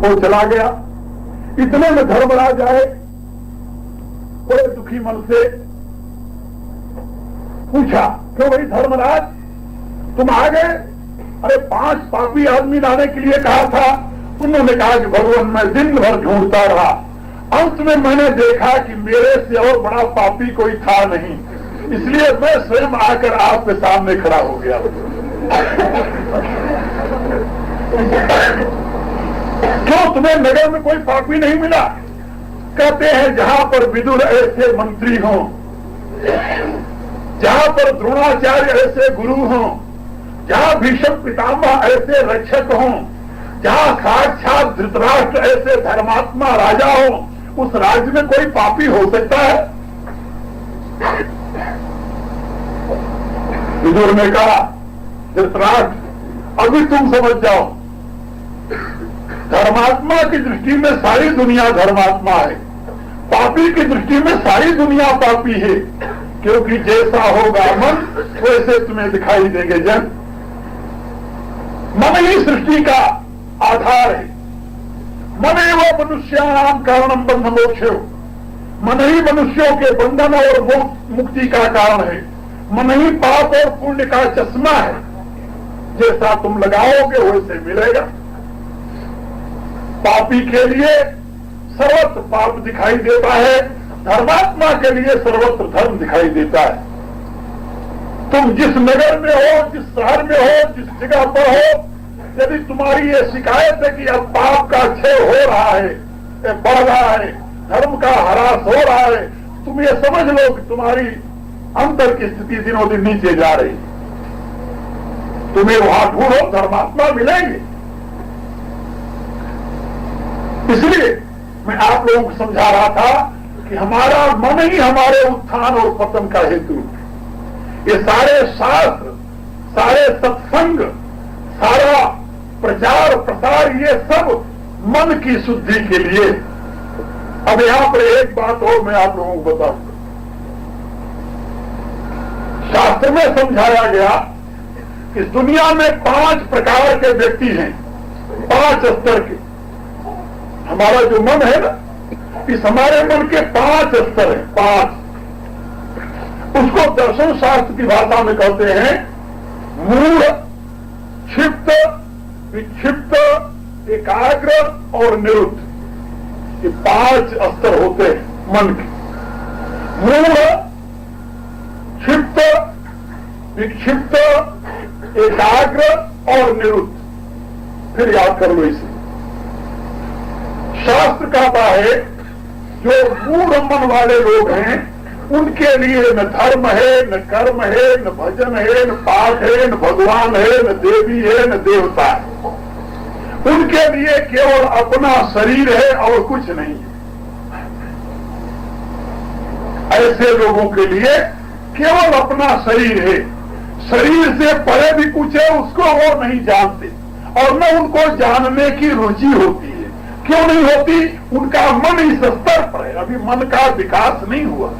वो चला गया। इतने में धर्मराज आए, बड़े दुखी मन से पूछा, क्यों भाई धर्मराज तुम आ गए? अरे 5 पापी आदमी लाने के लिए कहा था। उन्होंने कहा कि भगवान मैं दिन भर ढूंढता रहा, अंत में मैंने देखा कि मेरे से और बड़ा पापी कोई था नहीं, इसलिए मैं स्वयं आकर आपके सामने खड़ा हो गया। क्यों तुम्हें नगर में कोई पापी नहीं मिला? कहते हैं जहां पर विदुर ऐसे मंत्री हों, जहां पर द्रोणाचार्य ऐसे गुरु हों, जहां भीष्म पितामह ऐसे रक्षक हों, जहां साक्षात धृतराष्ट्र ऐसे धर्मात्मा राजा हों, उस राज्य में कोई पापी हो सकता है? विदुर ने कहा, धृतराष्ट्र अभी तुम समझ जाओ, धर्मात्मा की दृष्टि में सारी दुनिया धर्मात्मा है, पापी की दृष्टि में सारी दुनिया पापी है, क्योंकि जैसा होगा मन वैसे तुम्हें दिखाई देंगे जन। मन ही सृष्टि का आधार है। मन ही वो मनुष्याणाम कारणम बंध मोक्ष, मन ही मनुष्यों के बंधन और मुक्ति का कारण है। मन ही पाप और पुण्य का चश्मा है, जैसा तुम लगाओगे वैसे मिलेगा। पापी के लिए सर्वत्र पाप दिखाई देता है, धर्मात्मा के लिए सर्वत्र धर्म दिखाई देता है। तुम जिस नगर में हो, जिस शहर में हो, जिस जगह पर हो, यदि तुम्हारी ये शिकायत है कि अब पाप का क्षय हो रहा है, बढ़ रहा है, धर्म का ह्रास हो रहा है, तुम ये समझ लो कि तुम्हारी अंतर की स्थिति दिनों दिन नीचे जा रही। तुम्हें वहां ढूंढो, धर्मात्मा मिलेंगे। इसलिए मैं आप लोगों को समझा रहा था कि हमारा मन ही हमारे उत्थान और पतन का हेतु। ये सारे शास्त्र, सारे सत्संग, सारा प्रचार प्रसार, ये सब मन की शुद्धि के लिए। अब यहां पर एक बात और मैं आप लोगों को बताऊंगा। शास्त्र में समझाया गया कि दुनिया में 5 प्रकार के व्यक्ति हैं, 5 स्तर के। हमारा जो मन है ना, इस हमारे मन के 5 स्तर हैं, 5। उसको दर्शन शास्त्र की भाषा में कहते हैं मूढ़, क्षिप्त, विक्षिप्त, एकाग्र और निरुद्ध। ये 5 स्तर होते हैं मन के। मूढ़, क्षिप्त, विक्षिप्त, एकाग्र और निरुद्ध। फिर याद कर लो इसे। शास्त्र कहता है जो मूढ़ मन वाले लोग हैं, उनके लिए न धर्म है, न कर्म है, न भजन है, न पाठ है, न भगवान है, न देवी है, न देवता है। उनके लिए केवल अपना शरीर है और कुछ नहीं है। ऐसे लोगों के लिए केवल अपना शरीर है, शरीर से परे भी कुछ है उसको वो नहीं जानते, और न उनको जानने की रुचि होती है। क्यों नहीं होती? उनका मन इस स्तर पर है, अभी मन का विकास नहीं हुआ।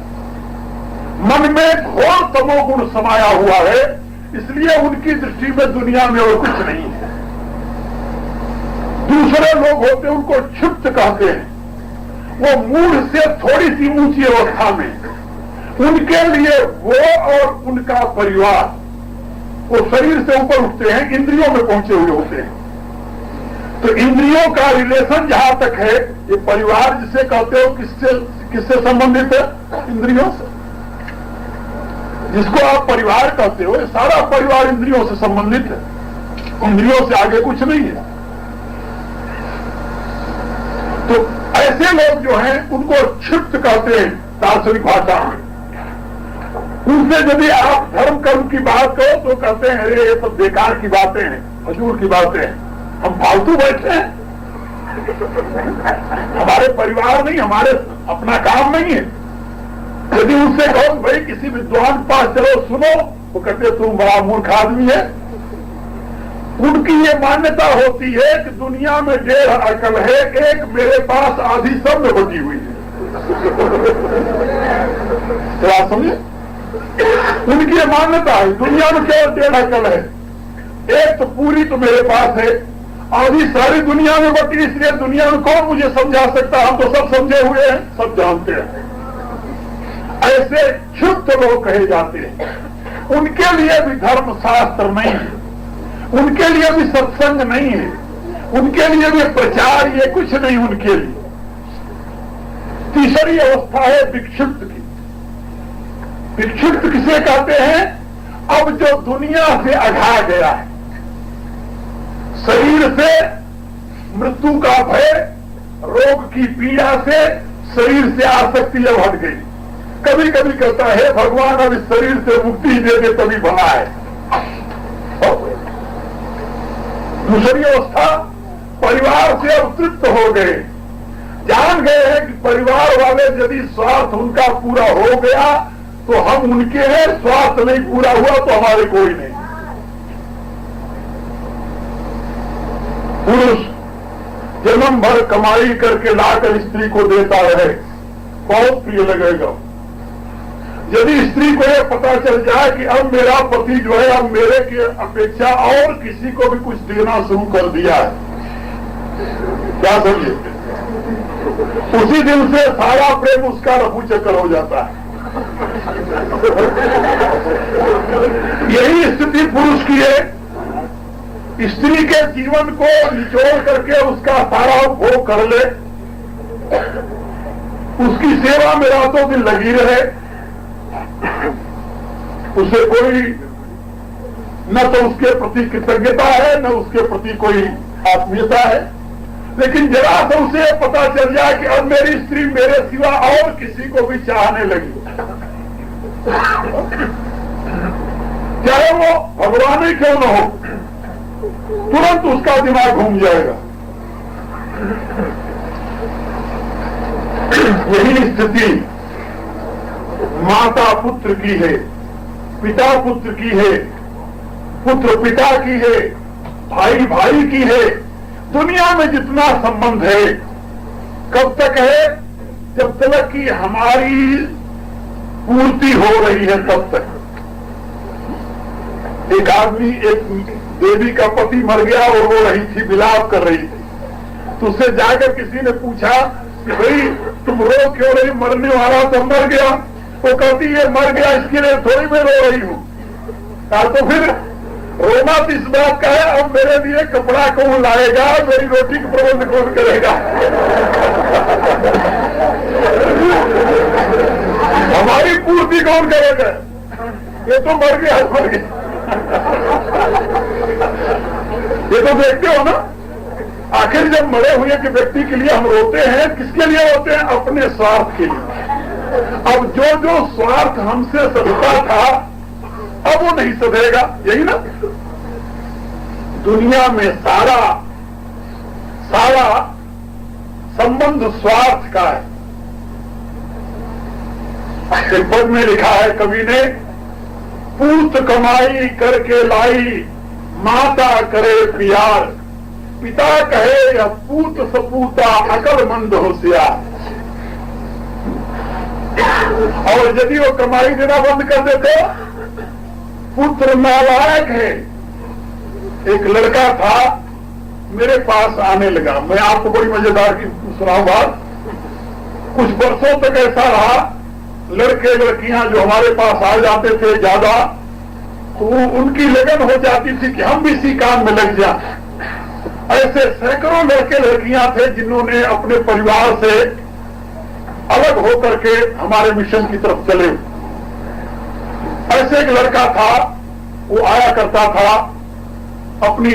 मन में घोर तमोगुण समाया हुआ है, इसलिए उनकी दृष्टि में दुनिया में और कुछ नहीं है। दूसरे लोग होते हैं, उनको क्षिप्त कहते हैं, वो मूढ़ से थोड़ी सी ऊंची अवस्था में, उनके लिए वो और उनका परिवार, वो शरीर से ऊपर उठते हैं, इंद्रियों में पहुंचे हुए होते हैं। तो इंद्रियों का रिलेशन जहां तक है, ये परिवार जिसे कहते हो किससे संबंधित है? इंद्रियों से। जिसको आप परिवार कहते हो, ये सारा परिवार इंद्रियों से संबंधित है, इंद्रियों से आगे कुछ नहीं है। तो ऐसे लोग जो हैं उनको क्षिप्त कहते हैं दार्शनिक भाषा में। उनसे यदि आप धर्म कर्म की बात करो तो कहते हैं अरे ये सब बेकार की बातें हैं, फजूल की बातें हैं, हम फालतू बैठे हैं, हमारे परिवार नहीं, हमारे अपना काम नहीं है। यदि उनसे कहो भाई किसी विद्वान पास चलो सुनो, वो कहते तुम बड़ा मूर्ख आदमी है। उनकी ये मान्यता होती है कि दुनिया में 1.5 अकल है, एक मेरे पास आधी सब में बची हुई है। तो आप समझे, उनकी ये मान्यता है दुनिया में केवल 1.5 अकल है, एक तो पूरी तो मेरे पास है, आधी सारी दुनिया में बटी, इसलिए दुनिया में कौन मुझे समझा सकता, हम तो सब समझे हुए हैं, सब जानते हैं। ऐसे क्षुब्ध लोग कहे जाते हैं, उनके लिए भी धर्म शास्त्र नहीं है, उनके लिए भी सत्संग नहीं है, उनके लिए भी प्रचार, ये कुछ नहीं उनके लिए। तीसरी अवस्था है विक्षिप्त की। विक्षिप्त किसे कहते हैं? अब जो दुनिया से अघा गया है, शरीर से मृत्यु का भय, रोग की पीड़ा से शरीर से आसक्ति जब हट गई, कभी कभी कहता है भगवान अब इस शरीर से मुक्ति दे दे तभी बना है। दूसरी अवस्था, परिवार से अब तृप्त हो गए, जान गए हैं कि परिवार वाले यदि स्वार्थ उनका पूरा हो गया तो हम उनके हैं, स्वार्थ नहीं पूरा हुआ तो हमारे कोई नहीं। पुरुष जन्म भर कमाई करके लाकर स्त्री को देता रहे, बहुत प्रिय लगेगा। यदि स्त्री को यह पता चल जाए कि अब मेरा पति जो है अब मेरे की अपेक्षा और किसी को भी कुछ देना शुरू कर दिया है, क्या समझे, उसी दिन से सारा प्रेम उसका रफू चक्कर हो जाता है। यही स्थिति पुरुष की है। स्त्री के जीवन को निचोड़ करके उसका सारा भोग कर ले, उसकी सेवा में रातों दिन लगी रहे, उसे कोई न तो उसके प्रति कृतज्ञता है न उसके प्रति कोई आत्मीयता है। लेकिन जरा सा उसे पता चल जाए कि अब मेरी स्त्री मेरे सिवा और किसी को भी चाहने लगी, चाहे वो भगवान ही क्यों न हो, तुरंत उसका दिमाग घूम जाएगा। यही स्थिति माता पुत्र की है, पिता पुत्र की है, पुत्र पिता की है, भाई भाई की है। दुनिया में जितना संबंध है कब तक है? जब तक कि हमारी पूर्ति हो रही है तब तक। एक आदमी, एक देवी का पति मर गया और रो रही थी, विलाप कर रही थी, तो उससे जाकर किसी ने पूछा कि भाई तुम रो क्यों रही, मरने वाला तो मर गया। वो कहती है मर गया इसके लिए थोड़ी मैं रो रही हूँ। तो फिर रोना तो इस बात का है अब मेरे लिए कपड़ा कौन लाएगा, मेरी रोटी का प्रबंध कौन करेगा, हमारी पूर्ति कौन करेगा, ये तो मर गया मर गया। ये तो देखते हो ना, आखिर जब मरे हुए के व्यक्ति के लिए हम रोते हैं, किसके लिए रोते हैं? अपने स्वार्थ के लिए। अब जो जो स्वार्थ हमसे सधता था अब वो नहीं सधेगा, यही ना। दुनिया में सारा संबंध स्वार्थ का है। एक पद में लिखा है कवि ने, पूत कमाई करके लाई माता करे प्यार, पिता कहे या पूत सपूता अकलमंद होशियार। और यदि वो कमाई देना बंद कर देते, पुत्र नालायक है। एक लड़का था मेरे पास आने लगा, मैं आपको बड़ी मजेदार की सुनाऊं बात। कुछ वर्षों तक ऐसा रहा, लड़के लड़कियां जो हमारे पास आ जाते थे ज्यादा, तो उनकी लगन हो जाती थी कि हम भी इसी काम में लग जाए। ऐसे सैकड़ों लड़के लड़कियां थे जिन्होंने अपने परिवार से अलग होकर के हमारे मिशन की तरफ चले। ऐसे एक लड़का था, वो आया करता था, अपनी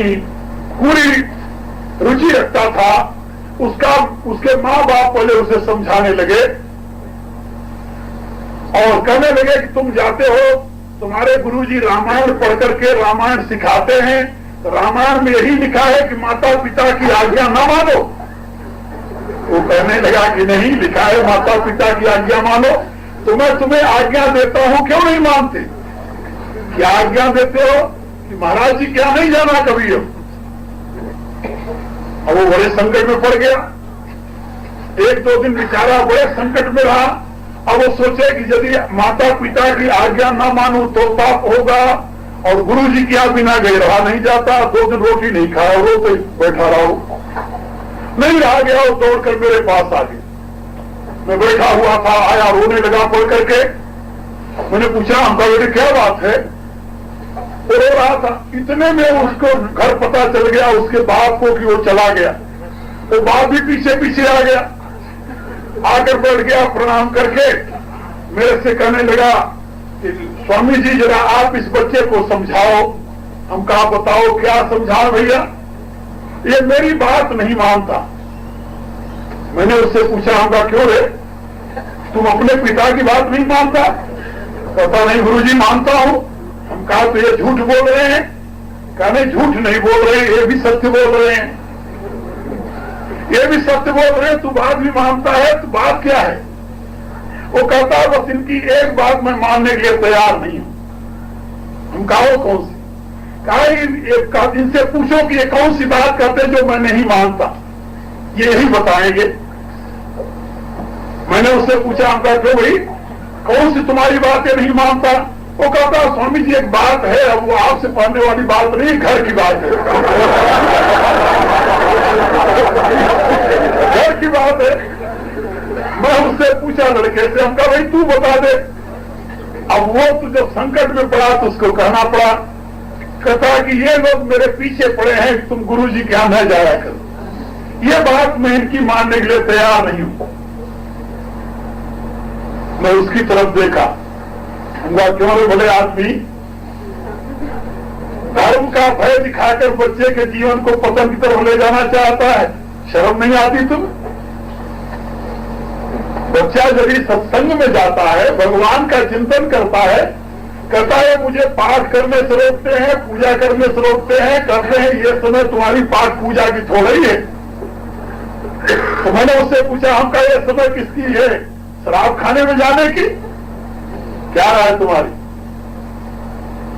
पूरी रुचि रखता था। उसके माँ बाप पहले उसे समझाने लगे और कहने लगे कि तुम जाते हो, तुम्हारे गुरुजी रामायण पढ़ करके रामायण सिखाते हैं, तो रामायण में यही लिखा है कि माता पिता की आज्ञा न मानो। वो कहने लगा कि नहीं, लिखा है माता पिता की आज्ञा मानो। तो मैं तुम्हें आज्ञा देता हूं, क्यों नहीं मानते? क्या आज्ञा देते हो कि महाराज जी क्या नहीं जाना कभी हो। अब वो बड़े संकट में पड़ गया। एक दो दिन बेचारा बड़े संकट में रहा। अब वो सोचे कि यदि माता पिता की आज्ञा न मानूं तो पाप होगा, और गुरुजी के यहाँ बिना गए रहा नहीं जाता, 2 दिन रोटी नहीं खाया, वो तो बैठा रहा हो, नहीं रहा गया, वो दौड़कर मेरे पास आ गया। मैं बैठा हुआ था, आया, रोने लगा पढ़ करके। मैंने पूछा, हमका बेटे क्या बात है? वो रो रहा था। इतने में उसको घर पता चल गया उसके बाप को कि वो चला गया। तो बाप भी पीछे पीछे आ गया, आकर बैठ गया, प्रणाम करके मेरे से कहने लगा कि स्वामी जी जरा आप इस बच्चे को समझाओ। हम कहा बताओ क्या समझाओ भैया, ये मेरी बात नहीं मानता। मैंने उससे पूछा, हमका क्यों रे, तुम अपने पिता की बात नहीं मानता? पता नहीं गुरुजी मानता हूं। हम कहा तो ये झूठ बोल रहे हैं। कहने झूठ नहीं बोल रहे, ये भी सत्य बोल रहे हैं, ये भी सत्य बोल रहे हैं, तू बात भी मानता है, तो बात क्या है? वो कहता है बस इनकी एक बात मैं मानने के लिए तैयार नहीं हूं। हम कहा कौन सी? कहा इनसे पूछो कि ये कौन सी बात करते जो मैं नहीं मानता, ये ही बताएंगे। मैंने उससे पूछा, हम कहा क्यों भाई, कौन सी तुम्हारी बात ये नहीं मानता? वो कहता स्वामी जी एक बात है, अब वो आपसे पढ़ने वाली बात नहीं, घर की बात है। घर की बात है। मैं उससे पूछा लड़के से, हम कहा भाई तू बता दे। अब वो तो जब संकट में पड़ा तो उसको कहना पड़ा। कहता कि ये लोग मेरे पीछे पड़े हैं, तुम गुरु जी के यहां न जाया करो। ये बात मैं इनकी मानने के लिए तैयार नहीं हूं। मैं उसकी तरफ देखा, क्यों रे बड़े आदमी, धर्म का भय दिखाकर बच्चे के जीवन को पतन की तरफ ले जाना चाहता है, शर्म नहीं आती तुम? बच्चा यदि सत्संग में जाता है, भगवान का चिंतन करता है, कहता है मुझे पाठ करने से रोकते हैं, पूजा करने से रोकते हैं, कहते हैं ये समय तुम्हारी पाठ पूजा की थोड़ा ही है। तो मैंने उससे पूछा, हमका ये समय किसकी है? शराब खाने में जाने की? क्या राय है तुम्हारी?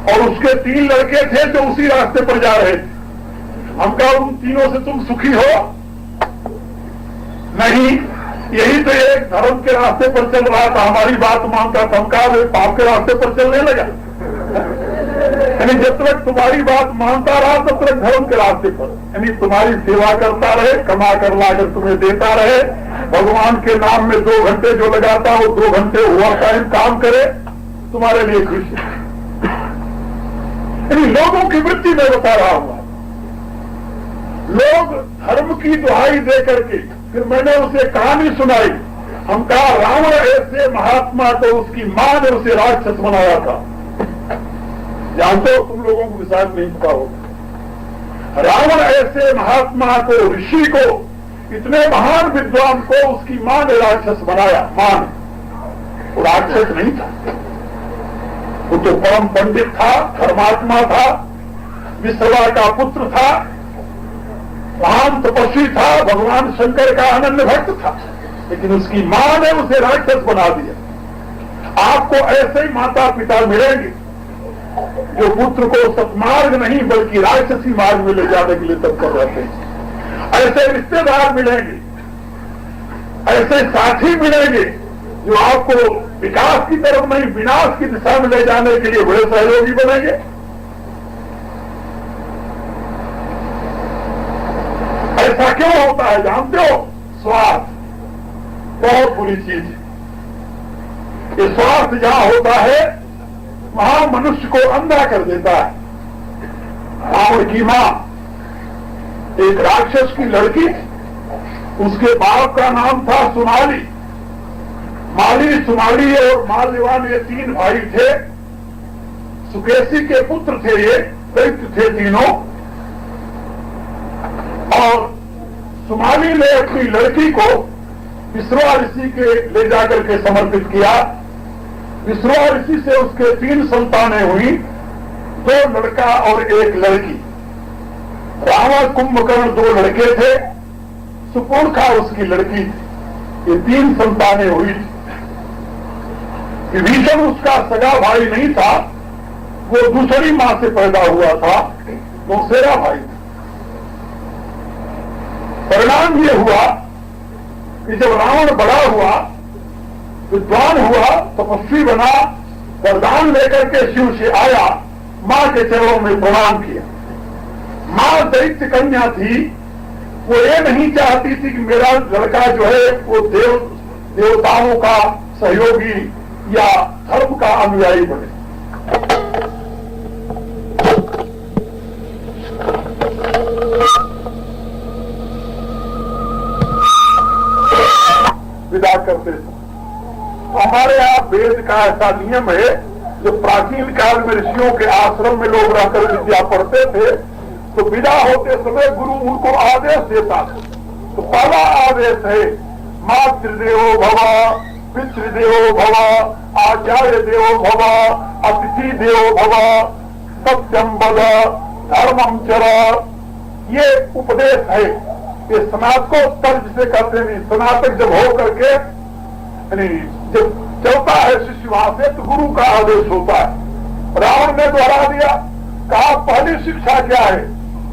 और उसके 3 लड़के थे जो उसी रास्ते पर जा रहे थे। हम कहा उन तीनों से तुम सुखी हो? नहीं, यही तो एक धर्म के रास्ते पर चल रहा था, हमारी बात मानता था। हम कहा पाप के रास्ते पर चलने लगा। यानी जब तक तुम्हारी बात मानता रहा तब तक धर्म के रास्ते पर, यानी तुम्हारी सेवा करता रहे, कमा कर लाकर तुम्हें देता रहे, भगवान के नाम में 2 घंटे जो लगाता हो 2 घंटे हुआ टाइम काम करे, तुम्हारे लिए खुशी। यानी लोगों की वृत्ति में बता रहा हूं। लोग धर्म की दुहाई दे करके, फिर मैंने उसे कहानी सुनाई। हम कहा रावण ऐसे महात्मा को उसकी मां ने उसे राक्षस बनाया था। जानते हो, तुम लोगों को शायद नहीं पता होगा। रावण ऐसे महात्मा को, ऋषि को, इतने महान विद्वान को उसकी मां ने राक्षस बनाया। मां ने, वो राक्षस नहीं था, वो तो परम पंडित था, धर्मात्मा था, विश्रवा का पुत्र था, महान तपस्वी था, भगवान शंकर का अनन्य भक्त था, लेकिन उसकी मां ने उसे राक्षस बना दिया। आपको ऐसे ही माता पिता मिलेंगे जो पुत्र को सत्मार्ग नहीं बल्कि राक्षसी मार्ग में ले जाने के लिए तत्पर रहते हैं। ऐसे रिश्तेदार मिलेंगे, ऐसे साथी मिलेंगे जो आपको विकास की तरफ नहीं विनाश की दिशा में ले जाने के लिए बड़े सहयोगी बनेंगे। ऐसा क्यों होता है जानते हो? स्वार्थ बहुत बुरी चीज है। ये स्वार्थ जहां होता है वहां मनुष्य को अंधा कर देता है। रावण की मां एक राक्षस की लड़की, उसके बाप का नाम था सुमाली। माली, सुमाली और माल्यवान ये 3 भाई थे। सुकेशी के पुत्र थे, ये दैत्य थे तीनों। और सुमाली ने अपनी लड़की को विश्रवा ऋषि के ले जाकर के समर्पित किया। विश्रवा ऋषि से उसके 3 संतानें हुई, 2 लड़का और 1 लड़की। रावण, कुंभकर्ण 2 लड़के थे, सुपुर्खा उसकी लड़की थी। ये 3 संतानें हुई थी। विभीषण उसका सगा भाई नहीं था, वो दूसरी मां से पैदा हुआ था, मौसेरा भाई। परिणाम ये हुआ कि जब रावण बड़ा हुआ, विद्वान हुआ, तपस्वी बना, वरदान लेकर के शिव से आया, मां के चरणों में प्रणाम किया। मां दैत्य कन्या थी, वो ये नहीं चाहती थी कि मेरा लड़का जो है वो देवताओं का सहयोगी या धर्म का अनुयायी बने। विदा करते थे। हमारे यहाँ वेद का ऐसा नियम है, जो प्राचीन काल में ऋषियों के आश्रम में लोग रहकर विद्या पढ़ते थे, तो विदा होते समय गुरु उनको आदेश देता था। तो पहला आदेश है मातृदेवो भव, पितृदेवो भव, आचार्य देवो भव, अतिथि देवो भव, सत्यम वद, धर्मम चर। ये उपदेश है। ये स्नातकोत्तर जिसे कहते हैं, स्नातक जब हो करके जब चलता है शिष्य वहां से, तो गुरु का आदेश होता है। रावण ने दोहरा दिया, कहा पहली शिक्षा क्या है?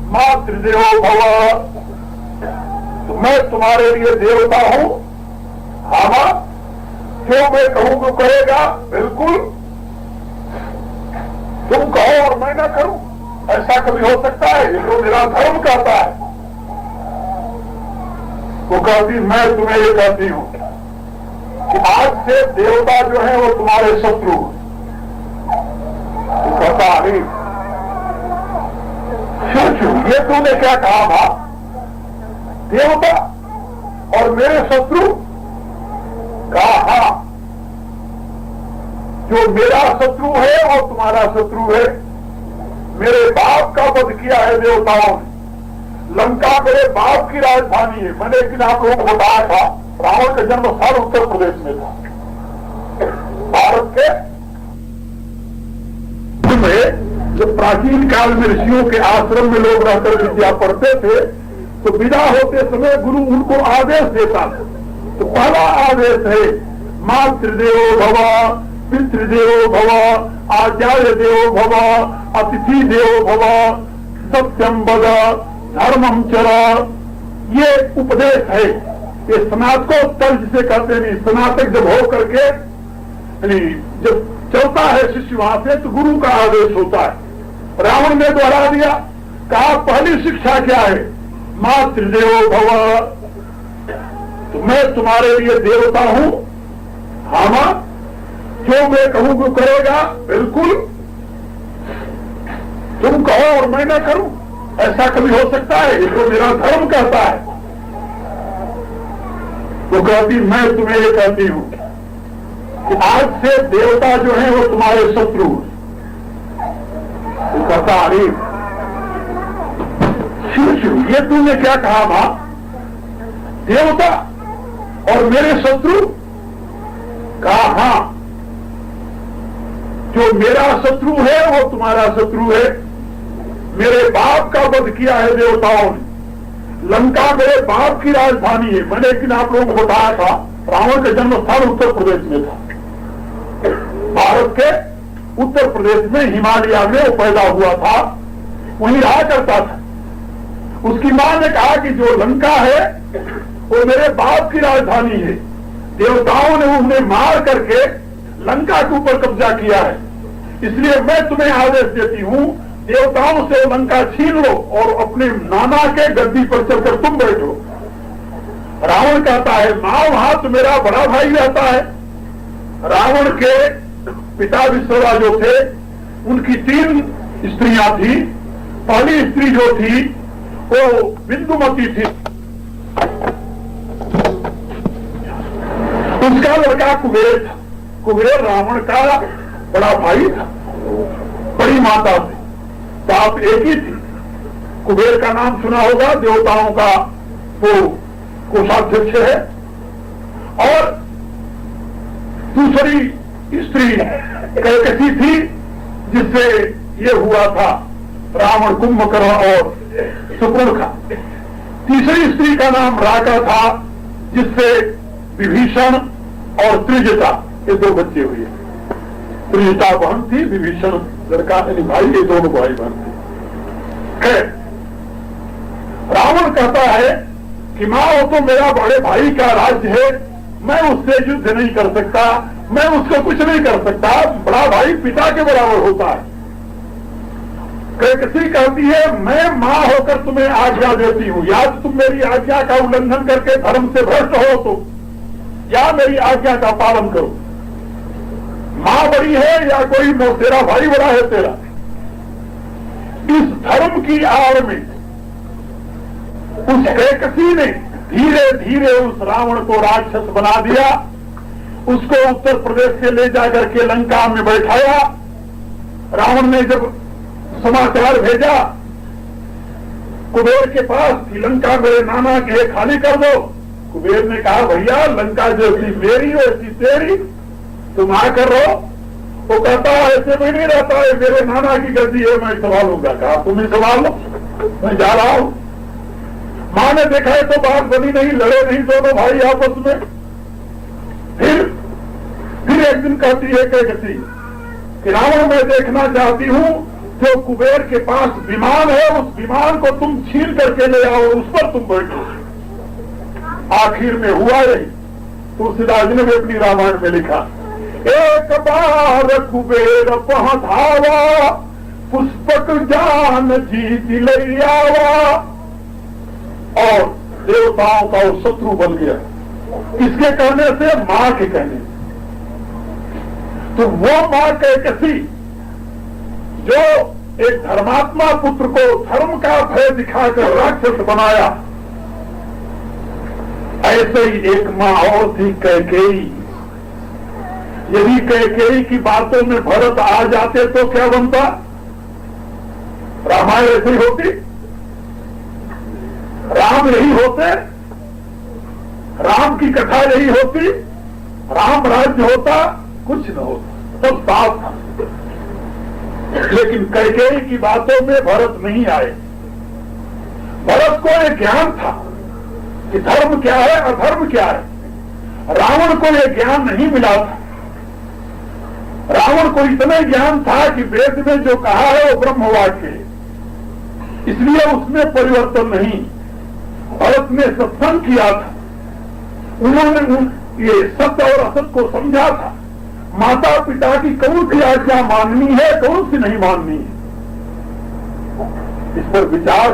मातृदेवो भव, तो मैं तुम्हारे लिए देवता हूं। हाँ, जो मैं कहूं तो करेगा, बिल्कुल। तुम कहो और मैं ना करूं, ऐसा कभी हो सकता है? ये तो मेरा धर्म कहता है। वो कहती, मैं तुम्हें ये कहती हूं कि आज से देवता जो है वो तुम्हारे शत्रु। वो कहता, अरे ये तूने क्या कहा था? देवता और मेरे शत्रु? कहा हाँ, जो मेरा शत्रु है और तुम्हारा शत्रु है। मेरे बाप का वध किया है देवताओं ने। लंका मेरे बाप की राजधानी है। मैंने एक दिन आप लोगों को बताया था, रावण का जन्म स्थान उत्तर प्रदेश में था। भारत के जब प्राचीन काल में ऋषियों के आश्रम में लोग रहकर विद्या पढ़ते थे, तो विदा होते समय गुरु उनको आदेश देता था। तो पहला आदेश है मातृदेवो भव, पितृदेवो भव, आचार्य देवो भव, अतिथि देवो भव, सत्यम वद, धर्मम चर। ये उपदेश है। ये स्नातकोत्तर जिसे कहते हैं, स्नातक जब हो करके जब चलता है शिष्य वहां से, तो गुरु का आदेश होता है। रावण ने दोहरा दिया, कहा पहली शिक्षा क्या है? मातृदेवो भव, तो मैं तुम्हारे लिए देवता हूं। हाँ, जो मैं कहूं वो करेगा, बिल्कुल। तुम कहो और मैं ना करूं, ऐसा कभी हो सकता है? ये तो मेरा धर्म कहता है। वो कहती, मैं तुम्हें ये कहती हूं कि आज से देवता जो है वो तुम्हारे शत्रु। वो कहता, अरे शिव, ये तूने क्या कहा था? देवता और मेरे शत्रु? कहा हाँ, जो मेरा शत्रु है वो तुम्हारा शत्रु है। मेरे बाप का वध किया है देवताओं ने। लंका मेरे बाप की राजधानी है। मैंने एक दिन आप लोगों को बताया था, रावण का जन्म स्थान उत्तर प्रदेश में था। भारत के उत्तर प्रदेश में, हिमालय में वो पैदा हुआ था, वहीं रहा करता था। उसकी मां ने कहा कि जो लंका है वो मेरे बाप की राजधानी है। देवताओं ने उन्हें मार करके लंका के ऊपर कब्जा किया है, इसलिए मैं तुम्हें आदेश देती हूं, देवताओं से लंका छीन लो और अपने नाना के गद्दी पर चलकर तुम बैठो। रावण कहता है, मां वहां तो मेरा बड़ा भाई रहता है। रावण के पिता विश्रवा जो थे, उनकी 3 स्त्रियां थी। पहली स्त्री जो थी वो बिंदुमती थी। उसका लड़का कुबेर था। कुबेर रावण का बड़ा भाई था, बड़ी माता थी, बाप एक ही थी। कुबेर का नाम सुना होगा, देवताओं का वो कोषाध्यक्ष है। और दूसरी स्त्री कैकसी थी, जिससे ये हुआ था रावण, कुंभकर्ण और सुपर्णखा। तीसरी स्त्री का नाम राका था, जिससे विभीषण और त्रिजटा, ये 2 बच्चे हुए। त्रिजटा बहन थी, विभीषण लड़का भाई, ये दोनों भाई बहन थे। रावण कहता है कि मां वो तो मेरा बड़े भाई का राज्य है, मैं उससे युद्ध नहीं कर सकता, मैं उसको कुछ नहीं कर सकता। बड़ा भाई पिता के बराबर होता है। कैकसी कहती है मैं मां होकर तुम्हें आज्ञा देती हूं, या तो तुम मेरी आज्ञा का उल्लंघन करके धर्म से भ्रष्ट हो तो, या मेरी आज्ञा का पालन करो। मां बड़ी है या कोई तेरा भाई बड़ा है तेरा। इस धर्म की आड़ में उस कैकसी ने धीरे धीरे उस रावण को राक्षस बना दिया। उसको उत्तर प्रदेश से ले जाकर के लंका में बैठाया। रावण ने जब समाचार भेजा कुबेर के पास कि लंका मेरे नाना के खाली कर दो, कुबेर ने कहा भैया लंका जैसी मेरी वैसी तेरी, तुम आ कर रहो। वो कहता ऐसे भी नहीं रहता है, मेरे नाना की गलती है, मैं संभालूंगा। कहा तुम ही संभालो, मैं जा रहा हूं। मां ने देखा है तो बात बनी नहीं, लड़े नहीं दोनों भाई आपस में। फिर एक दिन कहती है कैकसी कि रावण मैं देखना चाहती हूं, जो कुबेर के पास विमान है उस विमान को तुम छीन करके ले आओ, उस पर तुम बैठो। आखिर में हुआ यही। तुलसीदास जी ने भी अपनी रामायण में लिखा, एक बार कुबेर पहुंचावा, पुष्पक जान जीत ले आवा। और देवताओं का वो शत्रु बन गया। किसके कहने से? मां के कहने से। तो वो मां कैकसी जो एक धर्मात्मा पुत्र को धर्म का भय दिखाकर राक्षस बनाया, ऐसे ही एक मां और थी कैकेयी। यदि कैकेयी की बातों में भरत आ जाते तो क्या बनता? रामायण ऐसी होती, राम यही होते, राम की कथा यही होती, राम राज्य होता, कुछ न होता, सब साफ था। लेकिन कैकेयी की बातों में भरत नहीं आए। भरत को एक ज्ञान था कि धर्म क्या है अधर्म क्या है। रावण को यह ज्ञान नहीं मिला था। रावण को इतना ज्ञान था कि वेद में जो कहा है वो ब्रह्मवाक्य है, इसलिए उसमें परिवर्तन नहीं। भरत ने सत्संग किया था, उन्होंने ये सत्य और असत को समझा था। माता पिता की कौन सी आज्ञा माननी है, कौन सी नहीं माननी है, इस पर विचार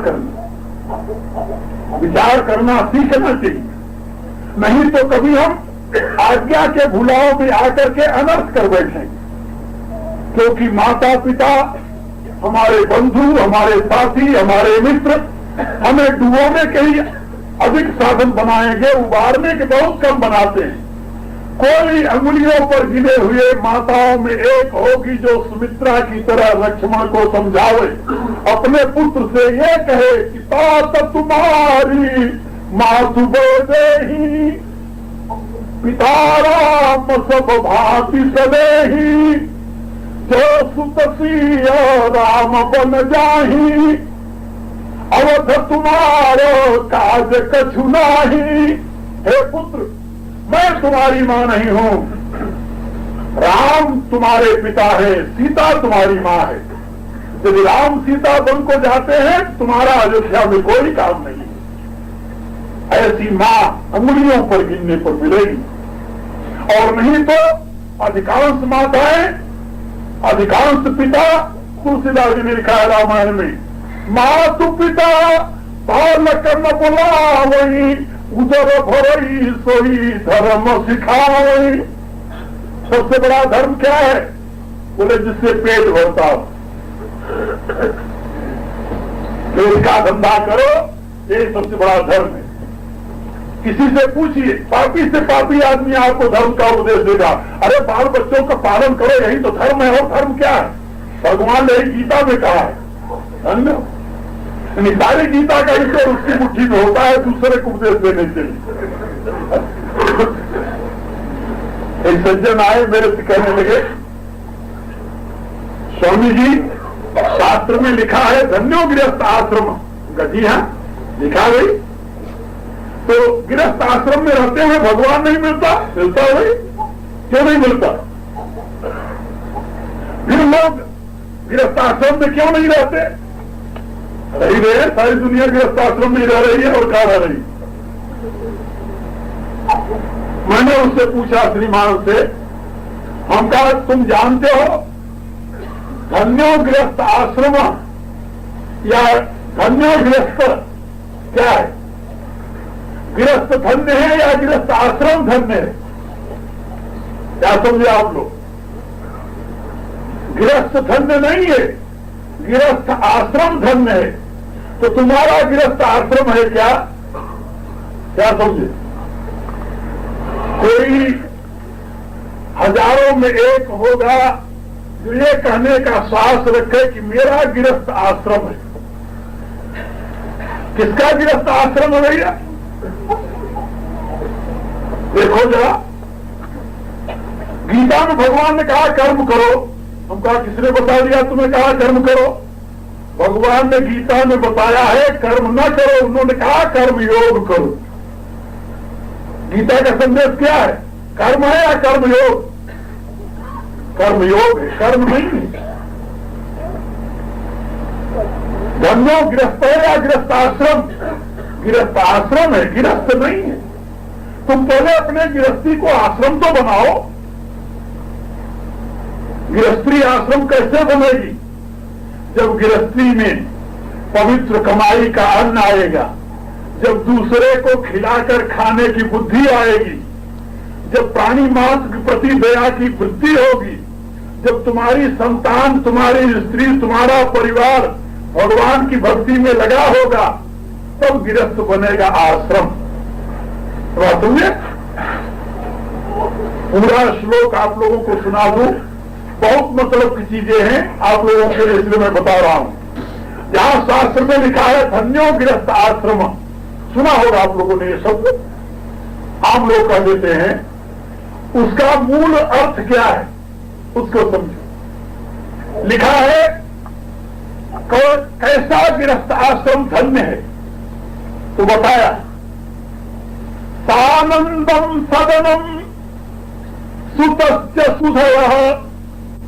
करना सीखना चाहिए। नहीं तो कभी हम आज्ञा के भुलाओं में आकर के अनर्थ कर बैठेंगे। क्योंकि माता पिता, हमारे बंधु, हमारे साथी, हमारे मित्र हमें डुबोने के ही अधिक साधन बनाएंगे, उबारने के बहुत कम बनाते हैं। कोई अंगुलियों पर गिने हुए माताओं में एक होगी जो सुमित्रा की तरह लक्ष्मण को समझावे, अपने पुत्र से ये कहे कि तात तुम्हारी मातु ही, पिता राम सब भांति सदेही, जो सुतसी राम बन जाही, अवध तुम्हारो काज कछु नाही। हे पुत्र, मैं तुम्हारी मां नहीं हूं, राम तुम्हारे पिता है, सीता तुम्हारी मां है। यदि राम सीता वन को जाते हैं, तुम्हारा अयोध्या में कोई काम नहीं है। ऐसी मां अंगुलियों पर गिनने पर मिलेगी। और नहीं तो अधिकांश माताएं, अधिकांश पिता, तुलसीदास जी ने लिखा है रामायण में, मातु पिता बालक न बुलावई, उदर भरई सोई धर्म सिखावई। सबसे बड़ा धर्म क्या है? बोले जिससे पेट भरता हो, पेट का धंधा करो, ये सबसे बड़ा धर्म है। किसी से पूछिए, पापी से पापी आदमी आपको धर्म का उपदेश देगा, अरे बाल बच्चों का पालन करो, यही तो धर्म है। और धर्म क्या है? भगवान ने गीता में कहा है, धन्य सारी गीता का ईश्वर उसकी मुट्ठी में होता है, दूसरे को उपदेश देने के लिए। एक सज्जन आए मेरे से कहने लगे, स्वामी जी शास्त्र में लिखा है धन्यो गृहस्थ आश्रम। जी हाँ लिखा गई, तो गृहस्थ आश्रम में रहते हुए भगवान नहीं मिलता? मिलता है भाई, क्यों नहीं मिलता? फिर लोग गृहस्थ आश्रम में क्यों नहीं रहते? रही रहे, सारी दुनिया गृहस्थ आश्रम में रह रही है और कहा रह रही। मैंने उससे पूछा, श्रीमान से, हम कहा तुम जानते हो धन्यो गृहस्थ आश्रम या धन्यो गृहस्थ क्या है? गृहस्थ धन्य है या गृहस्थ आश्रम धन्य है? क्या समझे आप लोग? गृहस्थ धन्य नहीं है, गृहस्थ आश्रम धन्य है। तो तुम्हारा गृहस्थ आश्रम है क्या? क्या समझे? कोई हजारों में एक होगा जो ये कहने का साहस रखे कि मेरा गृहस्थ आश्रम है। किसका गृहस्थ आश्रम है भैया? देखो जरा, गीता में भगवान ने कहा कर्म करो। हम कहा किसने बता दिया तुम्हें कहा कर्म करो? भगवान ने गीता में बताया है कर्म न करो, उन्होंने कहा कर्म योग करो। गीता का संदेश क्या है? कर्म है या कर्म योग? कर्म योग है, कर्म नहीं है। धन्यो गृहस्थ है या गृहस्थ आश्रम? गृहस्थ आश्रम है, गृहस्थ नहीं है। तुम पहले अपने गृहस्थी को आश्रम तो बनाओ। गृहस्थी आश्रम कैसे बनेगी? जब गृहस्थी में पवित्र कमाई का अन्न आएगा, जब दूसरे को खिलाकर खाने की बुद्धि आएगी, जब प्राणी मांस के प्रति दया की वृद्धि होगी, जब तुम्हारी संतान, तुम्हारी स्त्री, तुम्हारा परिवार भगवान की भक्ति में लगा होगा, तब गृहस्थ बनेगा आश्रम। समझे? पूरा श्लोक आप लोगों को सुना दूं, बहुत मतलब की चीजें हैं आप लोगों के लिए, इसलिए मैं बता रहा हूं। जहां शास्त्र में लिखा है धन्यो गृहस्थ आश्रम, सुना होगा आप लोगों ने ये शब्द, आम लोग कह देते हैं। उसका मूल अर्थ क्या है उसको समझो। लिखा है कैसा गृहस्थ आश्रम धन्य है, तो बताया सानंदम सदनम सुतस्य सुधयः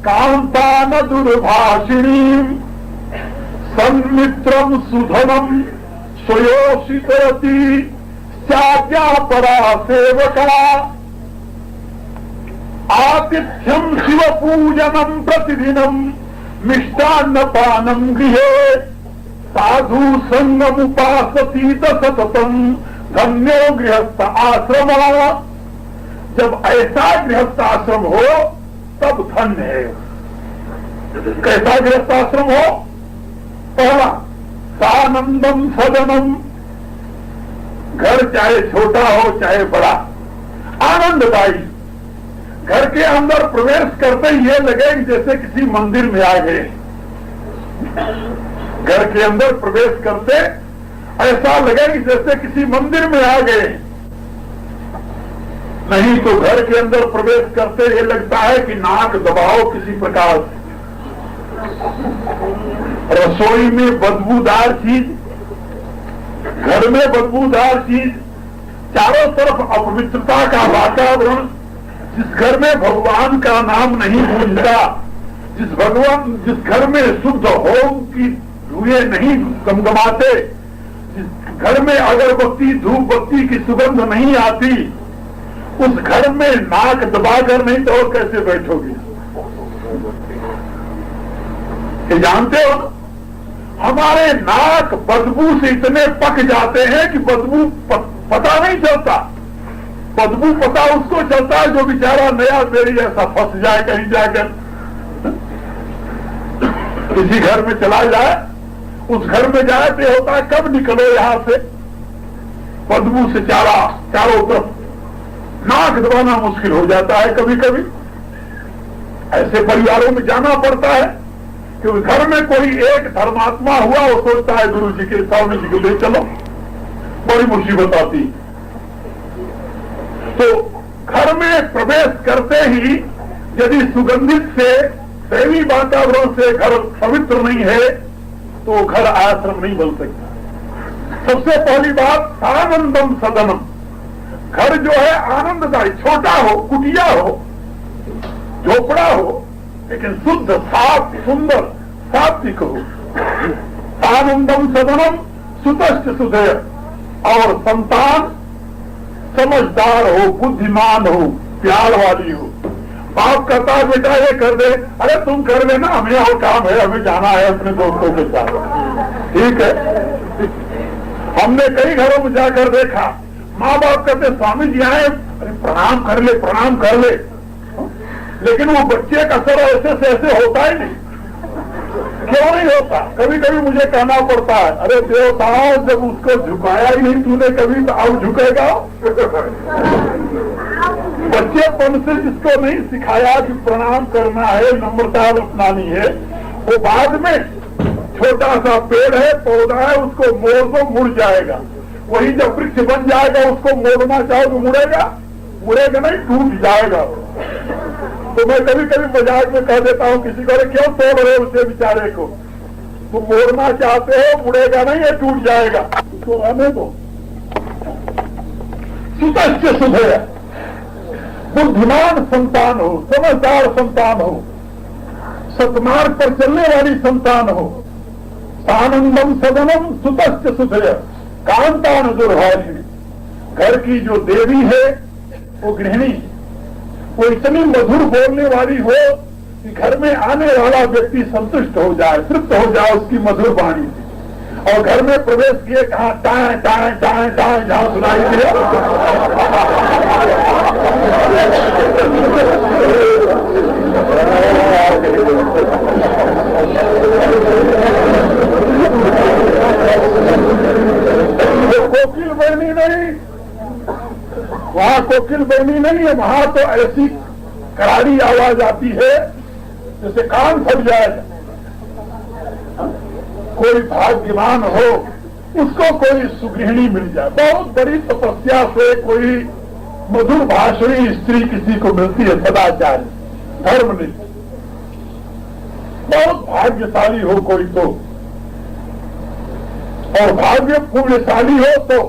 कांतान दुर्भाषिणी सन्मित्रम सुधनम स्वयोषितरति स्याद्या परा सेवका आतिथ्यम शिव पूजनम प्रतिदिनम मिष्टान्न पानम गृहे साधु संगम उपासतीत सततम धन्यो गृहस्थ आश्रम। जब ऐसा गृहस्थ आश्रम हो तब धन्य है। कैसा गृहस्थ आश्रम हो? पहला सानंदम सदनम, घर चाहे छोटा हो चाहे बड़ा, आनंददायी। घर के अंदर प्रवेश करते ही ये लगे जैसे किसी मंदिर में आ गए। घर के अंदर प्रवेश करते ऐसा लगे जैसे किसी मंदिर में आ गए। नहीं तो घर के अंदर प्रवेश करते ये लगता है कि नाक दबाओ किसी प्रकार से। रसोई में बदबूदार चीज, घर में बदबूदार चीज, चारों तरफ अपवित्रता का वातावरण। जिस घर में भगवान का नाम नहीं गूंजता, जिस घर में शुद्ध होम की धुएं नहीं गमगमाते, जिस घर में अगरबत्ती धूप बत्ती की सुगंध नहीं आती, उस घर में नाक दबाकर नहीं तो और कैसे बैठोगे? ये जानते हो, हमारे नाक बदबू से इतने पक जाते हैं कि बदबू पता नहीं चलता। बदबू पता उसको चलता है जो बेचारा नया बेरी जैसा फंस जाए कहीं जाकर, किसी घर में चला जाए, उस घर में जाए तो होता है कब निकलो यहां से। बदबू से चारों तरफ नाक दबाना मुश्किल हो जाता है कभी कभी। ऐसे परिवारों में जाना पड़ता है क्योंकि घर में कोई एक धर्मात्मा हुआ, वो सोचता है गुरु जी के स्वामी जी को ले चलो, बड़ी मुसीबत आती। तो घर में प्रवेश करते ही यदि सुगंधित से दैवी वातावरण से घर पवित्र नहीं है तो घर आश्रम नहीं बन सकता। सबसे पहली बात आनंदम सदनम, घर जो है आनंददायी, छोटा हो, कुटिया हो, झोपड़ा हो, लेकिन शुद्ध साफ सुंदर सात्विक हो। आनंदम सदनम सुतश्च सुधय, और संतान समझदार हो, बुद्धिमान हो, प्यार वाली हो। बाप कहता है बेटा ये कर दे, अरे तुम कर देना, हमें और काम है, हमें जाना है अपने दोस्तों के साथ। ठीक है, हमने कई घरों में जाकर देखा, माँ बाप कहते स्वामी जी आए, अरे प्रणाम कर ले, प्रणाम कर ले, लेकिन वो बच्चे का सर ऐसे से ऐसे होता ही नहीं। क्यों नहीं होता? कभी कभी मुझे कहना पड़ता है, अरे देवताओं जब उसको झुकाया ही नहीं तूने कभी, तो अब झुकेगा? बच्चेपन से जिसको नहीं सिखाया कि प्रणाम करना है, नम्रता अपनानी है, वो बाद में छोटा सा पेड़ है, पौधा है, उसको मोड़ दो मुड़ जाएगा। वही जब वृक्ष बन जाएगा उसको मोड़ना चाहो तो मुड़ेगा? मुड़ेगा नहीं, टूट जाएगा। तो मैं कभी कभी मजाक में कह देता हूँ किसी को, क्यों तोड़ रहे उसे बेचारे को? तुम मोड़ना चाहते हो, मुड़ेगा नहीं, ये टूट जाएगा, उसको रहने दो। सुतस्य सुधय, बुद्धिमान संतान हो, समझदार संतान हो, सतमार्ग पर चलने वाली संतान हो। आनंदम सदनम सुतस्य सुधय कांतान दुर्भाषिणी, घर की जो देवी है वो गृहिणी, वो इतनी मधुर बोलने वाली हो कि घर में आने वाला व्यक्ति संतुष्ट हो जाए, तृप्त हो जाए उसकी मधुर वाणी से। और घर में प्रवेश किए कहा टाए टाए टाए टाए जहां सुनाई दिया, कोकिल बहनी नहीं, वहां कोकिल बहनी नहीं है, वहां तो ऐसी करारी आवाज आती है जैसे कान फट जाएगा। कोई भाग्यवान हो उसको कोई सुगृहिणी मिल जाए, बहुत बड़ी तपस्या से कोई मधुर भाषणी स्त्री किसी को मिलती है, सदाचारी धर्मनिष्ठ, बहुत भाग्यशाली हो कोई तो, और भाग्य पुण्यशाली हो तो।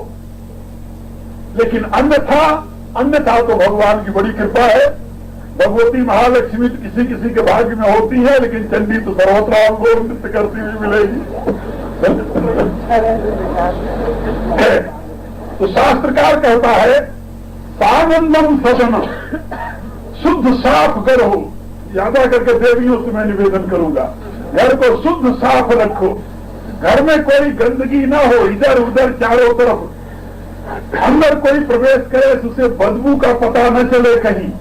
लेकिन अन्यथा तो भगवान की बड़ी कृपा है। भगवती महालक्ष्मी तो किसी किसी के भाग्य में होती है, लेकिन चंडी तो सर्वत्र हमको नृत्य करती हुई मिलेगी। तो शास्त्रकार कहता है सानंदम सदनम, शुद्ध साफ करो। ज्यादा करके देवियों से मैं निवेदन करूंगा, घर को शुद्ध साफ रखो, घर में कोई गंदगी ना हो, इधर उधर चारों तरफ। अंदर कोई प्रवेश करे तो उसे बदबू का पता न चले कहीं।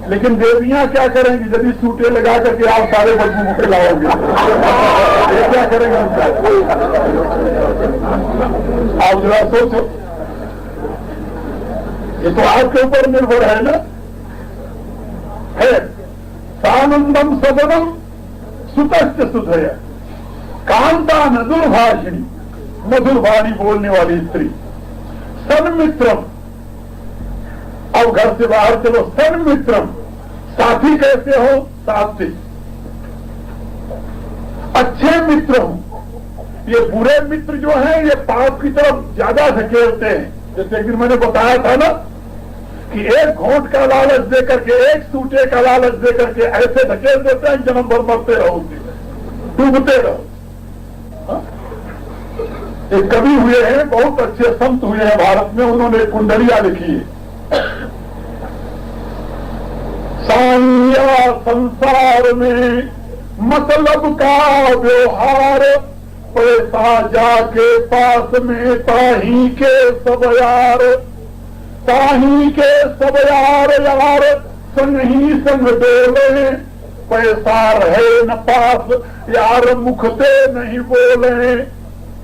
लेकिन देवियां क्या करेंगी, यदि सूटे लगा करके आप सारे बदबू मुखे लाओगे, ये क्या करेंगे उनका? आप जरा सोचो, ये तो आपके ऊपर निर्भर है ना। है सानंदम सदनम सुतस्य सुधय कांता न दुर्भाषिणी, मधुर वाणी बोलने वाली स्त्री। सन्मित्रम, अब घर से बाहर चलो, सन्मित्रम, साथी कैसे हो? सात्विक, अच्छे मित्र हो। ये बुरे मित्र जो हैं ये पाप की तरफ ज्यादा धकेलते हैं। जैसे एक दिन मैंने बताया था ना कि एक घोंट का लालच देकर के, एक सूटे का लालच देकर के ऐसे धकेल देते हैं जन्म भर मरते रहो, डूबते रहो। एक कवि हुए हैं, बहुत अच्छे संत हुए हैं भारत में, उन्होंने कुंडलियां लिखी है। साया संसार में मतलब का व्यवहार, पैसा जाके पास में ताही के सब यार, ताही के सब यार यार, संग ही संग डोले, पैसा रहे न पास यार मुखते नहीं बोले।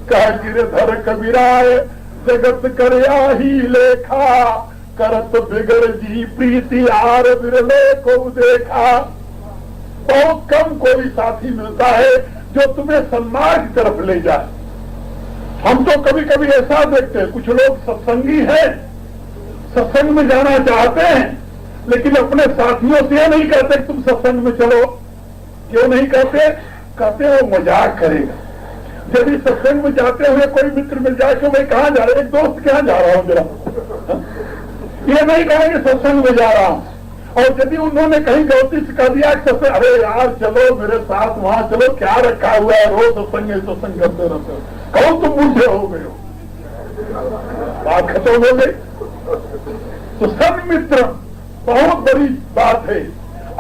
कह गिरधर कबीराय जगत करया ही लेखा, करत बिगड़ जी प्रीति यार बिरले को देखा। बहुत कम कोई साथी मिलता है जो तुम्हें सन्मार्ग की तरफ ले जाए। हम तो कभी कभी ऐसा देखते हैं, कुछ लोग सत्संगी हैं, सत्संग में जाना चाहते हैं, लेकिन अपने साथियों से नहीं कहते तुम सत्संग में चलो। क्यों नहीं कहते? कहते वो मजाक करेगा। यदि सत्संग में जाते हुए कोई मित्र मिल जाए कि भाई कहाँ जा रहे, एक दोस्त कहाँ जा रहा हूँ जरा, ये नहीं कहेंगे सत्संग में जा रहा हूँ। और यदि उन्होंने कहीं गलती से कह दिया सत्संग, अरे यार चलो मेरे साथ वहां चलो, क्या रखा हुआ है, रोज सत्संग करते रहते हो, कहो तुम बूढ़े हो गए हो, बात खत्म हो गई। तो सन्मित्र बहुत बड़ी बात है।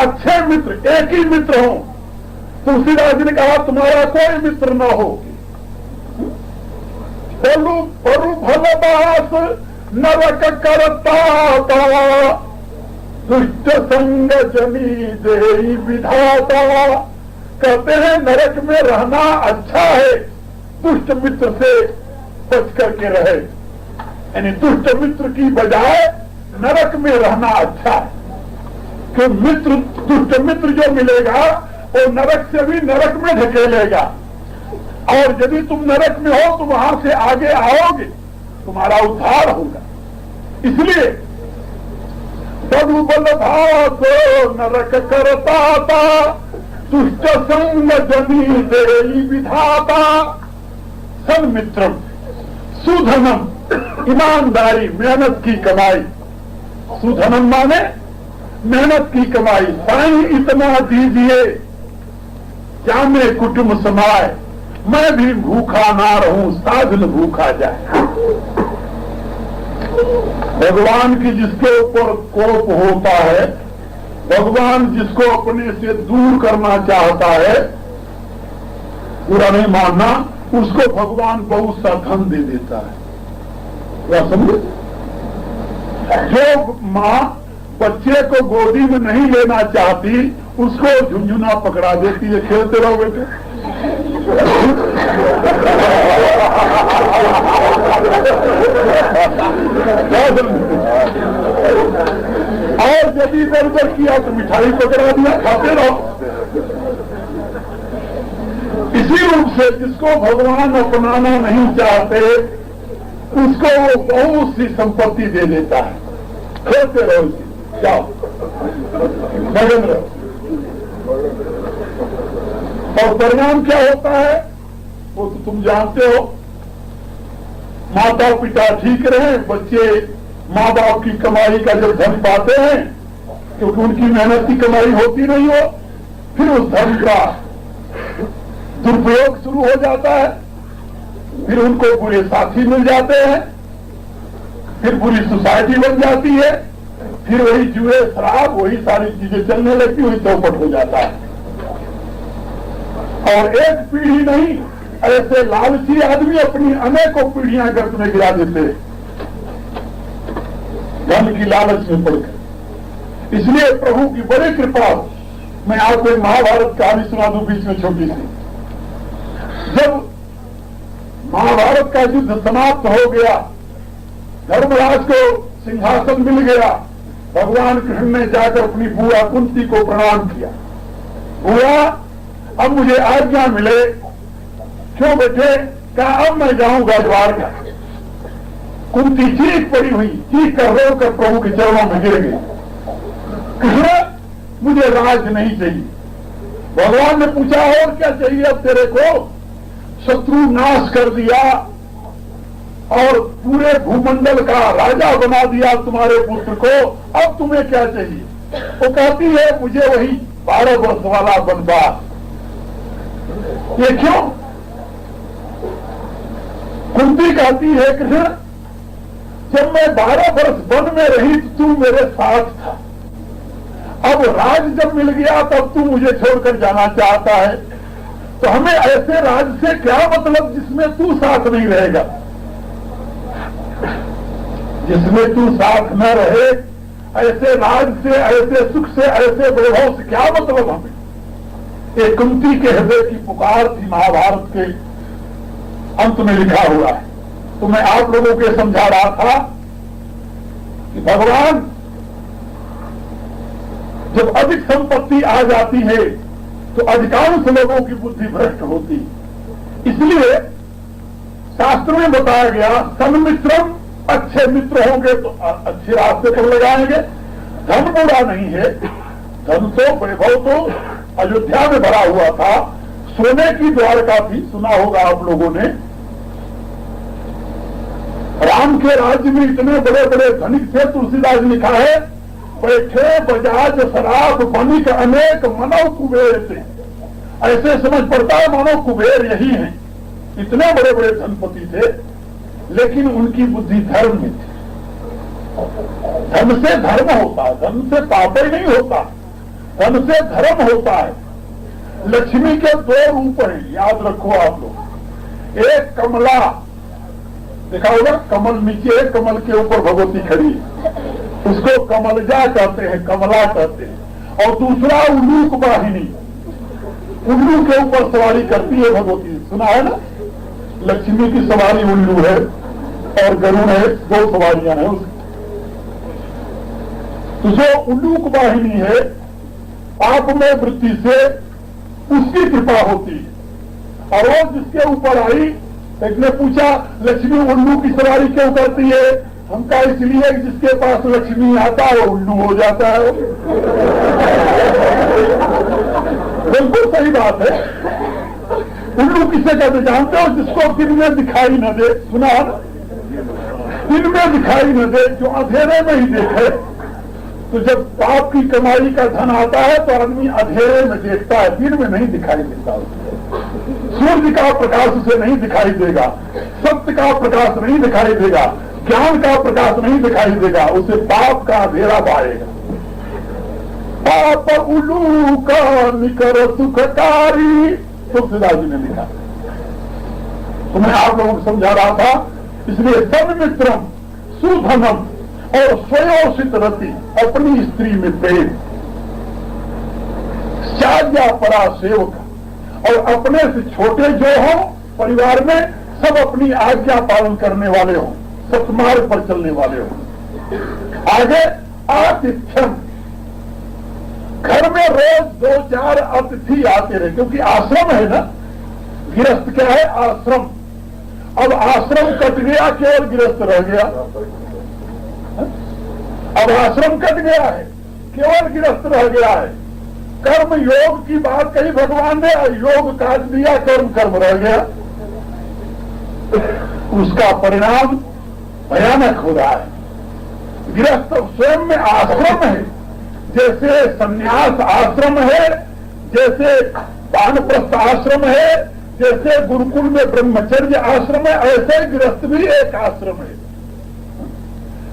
अच्छे मित्र, एक ही मित्र हो। तुलसीदास जी ने कहा तुम्हारा कोई मित्र न हो। परु भलदास नरक करता, दुष्ट संग जनी देई विधाता। कहते हैं नरक में रहना अच्छा है, दुष्ट मित्र से बच करके रहे। यानी दुष्ट मित्र की बजाय नरक में रहना अच्छा है, कि मित्र, दुष्ट मित्र जो मिलेगा वो नरक से भी नरक में ढकेलेगा, और यदि तुम नरक में हो तो वहां से आगे आओगे, तुम्हारा उद्धार होगा। इसलिए बलभास नरक करता था, दुष्ट संग जनी देई विधाता। सन्मित्रम सुधनम, ईमानदारी, मेहनत की कमाई। सुधनम माने मेहनत की कमाई। साईं इतना दीजिए क्या मैं कुटुंब समाए, मैं भी भूखा ना रहूं, साधन भूखा जाए। भगवान की जिसके ऊपर कोप होता है, भगवान जिसको अपने से दूर करना चाहता है, पूरा नहीं मानना, उसको भगवान बहुत सा धन दे देता है। क्या समझे? जो माँ बच्चे को गोदी में नहीं लेना चाहती, उसको झुंझुना पकड़ा देती है, खेलते रहो बेटे। और यदि इधर उधर किया तो मिठाई पकड़ा दिया, खाते रहो। इसी रूप से जिसको भगवान अपनाना नहीं चाहते, उसको वो बहुत सी संपत्ति दे देता है। खेलते रहो, जाओ मगन रहो। और परिणाम क्या होता है वो तो तुम जानते हो। माता पिता ठीक रहे, बच्चे माँ बाप की कमाई का जब धन पाते हैं, क्योंकि उनकी मेहनत की कमाई होती नहीं हो, फिर उस धन का दुरुपयोग शुरू हो जाता है। फिर उनको बुरे साथी मिल जाते हैं, फिर बुरी सोसाइटी बन जाती है, फिर वही जुए शराब, वही सारी चीजें चलने लगती, वही चौपट हो जाता है। और एक पीढ़ी नहीं, ऐसे लालची आदमी अपनी अनेकों पीढ़ियां गर्द में गिरा देते हैं, धन की लालच में पड़कर। इसलिए प्रभु की बड़ी कृपा। मैं आपको एक महाभारत कहानी सुना दूं बीच में छोटी सी। जब महाभारत का युद्ध समाप्त हो गया, धर्मराज को सिंहासन मिल गया, भगवान कृष्ण ने जाकर अपनी बुआ कुंती को प्रणाम किया। बुआ, अब मुझे आज्ञा मिले। क्यों बेटे? कहा अब मैं जाऊंगा द्वारका। कुंती चीख पड़ी हुई, चीख कर रो कर प्रभु के चरणों में गिर गई। कृष्ण, मुझे राज नहीं चाहिए। भगवान ने पूछा और क्या चाहिए अब तेरे को? शत्रु नाश कर दिया और पूरे भूमंडल का राजा बना दिया तुम्हारे पुत्र को, अब तुम्हें क्या चाहिए? वो कहती है मुझे वही 12 वर्ष वाला वनवास। ये क्यों? कुंती कहती है कृष्ण, जब मैं 12 वर्ष वन में रही तो तू मेरे साथ था, अब राज जब मिल गया तब तू मुझे छोड़कर जाना चाहता है, तो हमें ऐसे राज से क्या मतलब जिसमें तू साथ नहीं रहेगा? जिसमें तू साथ न रहे, ऐसे राज से, ऐसे सुख से, ऐसे वैभव से क्या मतलब हमें? ये कुंती के हृदय की पुकार थी, महाभारत के अंत में लिखा हुआ है। तो मैं आप लोगों को समझा रहा था कि भगवान जब अधिक संपत्ति आ जाती है तो अधिकांश लोगों की बुद्धि भ्रष्ट होती। इसलिए शास्त्र में बताया गया, सन्मित्रम, अच्छे मित्र होंगे तो अच्छे रास्ते पर लगाएंगे। धन बुरा नहीं है, धन तो वैभव तो अयोध्या में भरा हुआ था, सोने की द्वारका थी, सुना होगा आप लोगों ने। राम के राज्य में इतने बड़े बड़े धनिक थे, तुलसीदास ने लिखा है, बैठे बजाज शराब बनिक अनेक मानव कुबेर थे। ऐसे समझ पड़ता है मानव कुबेर यही हैं, इतने बड़े बड़े धनपति थे, लेकिन उनकी बुद्धि धर्म में थी। धन से धर्म होता है, धन से पाप ही नहीं होता। धन से धर्म होता है। लक्ष्मी के दो रूप हैं, याद रखो आप लोग। एक कमला, देखा होगा कमल नीचे है, कमल के ऊपर भगवती खड़ी है, उसको कमलजा कहते हैं, कमला कहते हैं। और दूसरा उल्लूक वाहिनी, उल्लू के ऊपर सवारी करती है भगवती, सुना है ना? लक्ष्मी की सवारी उल्लू है और गरुड़ है, दो सवारियां हैं उसकी। तो जो उल्लूक वाहिनी है, पाप में वृत्ति से उसकी कृपा होती है। और वो जिसके ऊपर आई, एक ने पूछा लक्ष्मी उल्लू की सवारी क्यों करती है? हम कहा इसलिए जिसके पास लक्ष्मी आता है वो उल्लू हो जाता है। बिल्कुल सही बात है। उल्लू किसे कहते जानते हो? जिसको दिन में दिखाई न दे, सुना? दिन में दिखाई न दे, जो अंधेरे में ही देखे। तो जब पाप की कमाई का धन आता है तो आदमी अंधेरे में देखता है, दिन में नहीं दिखाई देता। सूर्य का प्रकाश उसे नहीं दिखाई देगा, सत्य का प्रकाश नहीं दिखाई देगा, ज्ञान का प्रकाश नहीं दिखाई देगा, उसे पाप का अंधेरा पाएगा। पाप उल्लू का निकर सुखकारी, तुलसीदास जी ने लिखा। तो मैं आप लोगों को समझा रहा था, इसलिए सन्मित्रम सुधनम और स्वयोषित रति, अपनी स्त्री में प्रेम, साज्ञा परा सेवक, और अपने से छोटे जो हो परिवार में सब अपनी आज्ञा पालन करने वाले हों, सत्मार्ग पर चलने वाले हों। आगे आतिथ्यम, घर में रोज 2-4 अतिथि आते रहे, क्योंकि आश्रम है ना, गृहस्थ क्या है? आश्रम। अब आश्रम कट गया, केवल गृहस्थ रह गया। अब आश्रम कट गया है, केवल गृहस्थ रह गया है। कर्म योग की बात कही भगवान ने, योग काट दिया, कर्म कर्म रह गया। उसका परिणाम भयानक हो रहा है। गृहस्थ स्वयं में आश्रम है, जैसे संन्यास आश्रम है, जैसे वानप्रस्थ आश्रम है, जैसे गुरुकुल में ब्रह्मचर्य आश्रम है, ऐसे गृहस्थ भी एक आश्रम है।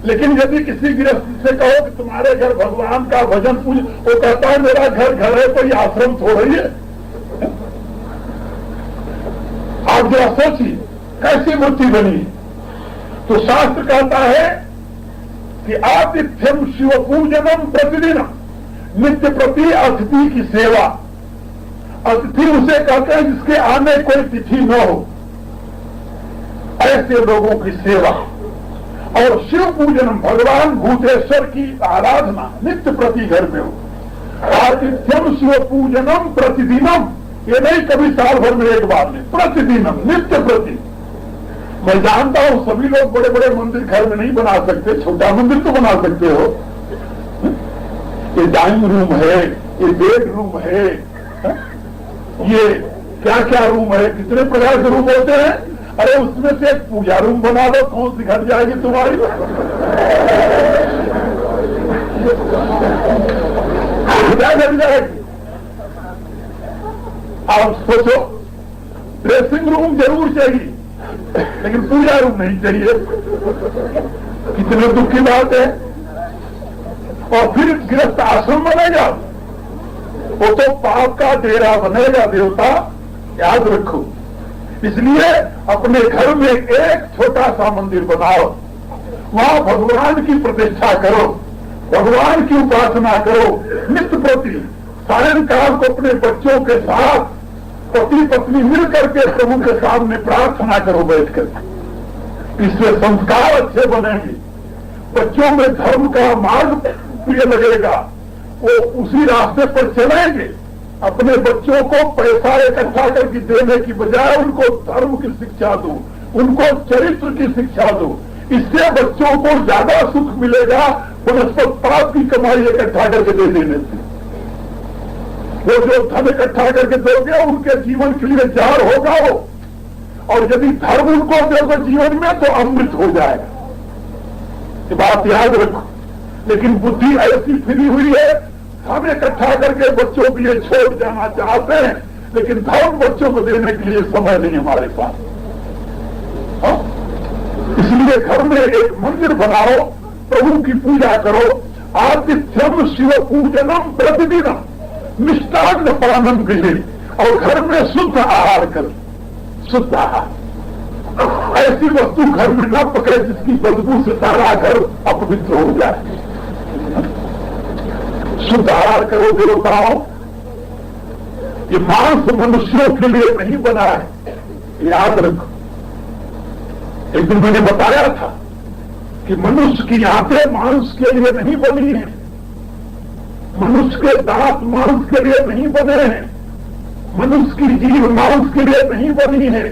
लेकिन यदि किसी गृहस्थ से कहो कि तुम्हारे घर भगवान का भजन पूज, वो कहता है मेरा घर घर है, कोई आश्रम थोड़ी है। आप जरा सोचिए कैसी मूर्ति बनी। तो शास्त्र कहता है कि आतिथ्यम शिव पूजनम प्रतिदिन, नित्य प्रति अतिथि की सेवा। अतिथि उसे कहते हैं जिसके आने कोई तिथि न हो, ऐसे लोगों की सेवा। और शिव पूजनम, भगवान भूतेश्वर की आराधना नित्य प्रति घर में हो। आतिथ्यम शिव पूजनम प्रतिदिनम, ये नहीं कभी साल भर में एक बार नहीं, प्रतिदिनम, नित्य प्रति। मैं जानता हूं सभी लोग बड़े बड़े मंदिर घर में नहीं बना सकते, छोटा मंदिर तो बना सकते हो। ये डाइनिंग रूम है, ये बेड रूम है, ये क्या क्या रूम है, कितने प्रकार के रूम होते हैं। अरे उसमें से एक पूजा रूम बना दो, कौन सी घट जाएगी तुम्हारी? क्या घट जाएगी? आप सोचो, ड्रेसिंग रूम जरूर चाहिए, लेकिन पूजा रूम नहीं चाहिए। कितने दुख की बात है। और फिर गृहस्थ आश्रम बनेगा, वो तो पाप का डेरा बनेगा देवता, याद रखो। इसलिए अपने घर में एक छोटा सा मंदिर बनाओ, वहां भगवान की प्रतिष्ठा करो, भगवान की उपासना करो नित्य प्रति। सायंकाल को अपने बच्चों के साथ पति पत्नी मिल करके प्रभु के सामने प्रार्थना करो बैठकर। इससे संस्कार अच्छे बनेंगे, बच्चों में धर्म का मार्ग प्रिय लगेगा, वो उसी रास्ते पर चलेंगे। अपने बच्चों को पैसा इकट्ठा करके देने की बजाय उनको धर्म की शिक्षा दो, उनको चरित्र की शिक्षा दो। इससे बच्चों को ज्यादा सुख मिलेगा वनस्पत पाप की कमाई इकट्ठा करके दे देने से। वो जो धन इकट्ठा करके दोगे उनके जीवन के लिए जार होगा वो, और यदि धर्म उनको दोगे जीवन में तो अमृत हो जाएगा। ये बात याद रखो। लेकिन बुद्धि ऐसी फिरी हुई है, हम इकट्ठा करके बच्चों के लिए छोड़ जाना चाहते हैं, लेकिन धर्म बच्चों को देने के लिए समय नहीं हमारे पास। इसलिए घर में एक मंदिर बनाओ, प्रभु की पूजा करो। आतिथ्यम शिव पूजनम प्रतिदिनम, मिष्टान्न पानम गृहे, और घर में शुद्ध आहार कर, शुद्ध आहार। ऐसी वस्तु घर में न पकड़े जिसकी बदबू से सारा घर अपवित्र हो जाए। शुद्ध आहार करो देवताओं। ये मांस मनुष्यों के लिए नहीं बना है, याद रखो। एक दिन मैंने बताया था कि मनुष्य की आंखें मांस के लिए नहीं बनी हैं, मनुष्य के दांत मांस के लिए नहीं बने हैं, मनुष्य की जीभ मांस के लिए नहीं बनी है।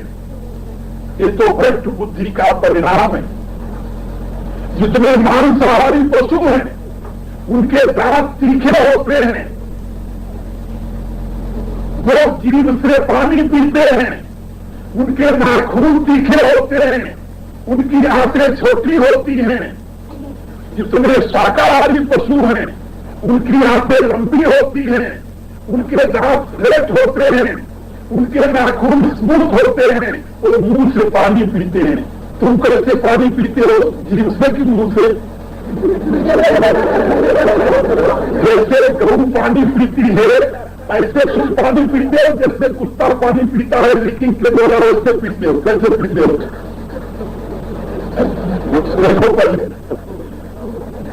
ये तो भ्रष्ट बुद्धि का परिणाम है। जितने मांसाहारी पशु हैं उनके दांत तीखे होते हैं, वो जीभ से पानी पीते हैं, उनके नाखून तीखे होते हैं, उनकी आंखें छोटी होती हैं। जितने शाकाहारी पशु हैं उनकी आंखें लंबी होती हैं, उनके दांत फ्लैट होते हैं, उनके नाखून स्मूथ होते हैं, वो मुंह से पानी पीते हैं। तुम कैसे पानी पीते हो? जीभ से कि मुंह से? जैसे गऊ पानी पीती है ऐसे तुम पानी पीते हो, जैसे कुत्ता पानी पीता है लेकिन के द्वारा वैसे पीते हो। कैसे पीते हो?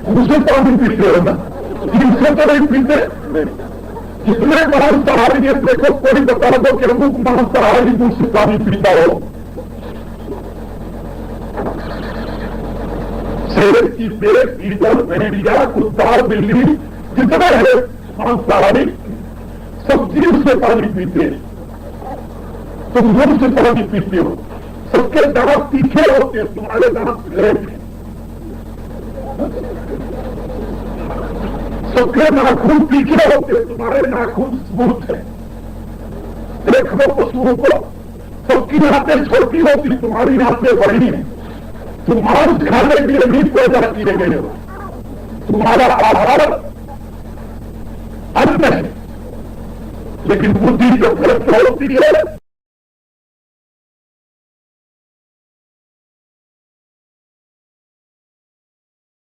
मुझसे पानी पीते हो ना, जिनसे तो नहीं पीते। कितने मांसाहारी है देखो, कोई बता दो कि अमुक मांसाहारी मुझसे पानी पीता हो। शेर की पेड़, ईगल, भेड़िया, कुत्ता, बिल्ली जितने है मांसाहारी सब जीव से पानी पीते हैं। तुम मुंह से पानी पीते हो। सबके दांत तीखे होते हैं, तुम्हारे दांत फ्लैट हैं। सबके नाखून तीखे होते हैं, तुम्हारे नाखून स्मूथ है। देख लो पशुओं को, सबकी आंखें छोटी होती, तुम्हारी आंखें बड़ी हैं। तुम मांस खाने के लिए नहीं पैदा किए गए हो, तुम्हारा आहार अन्न है, लेकिन बुद्धि जो भ्रष्ट होती है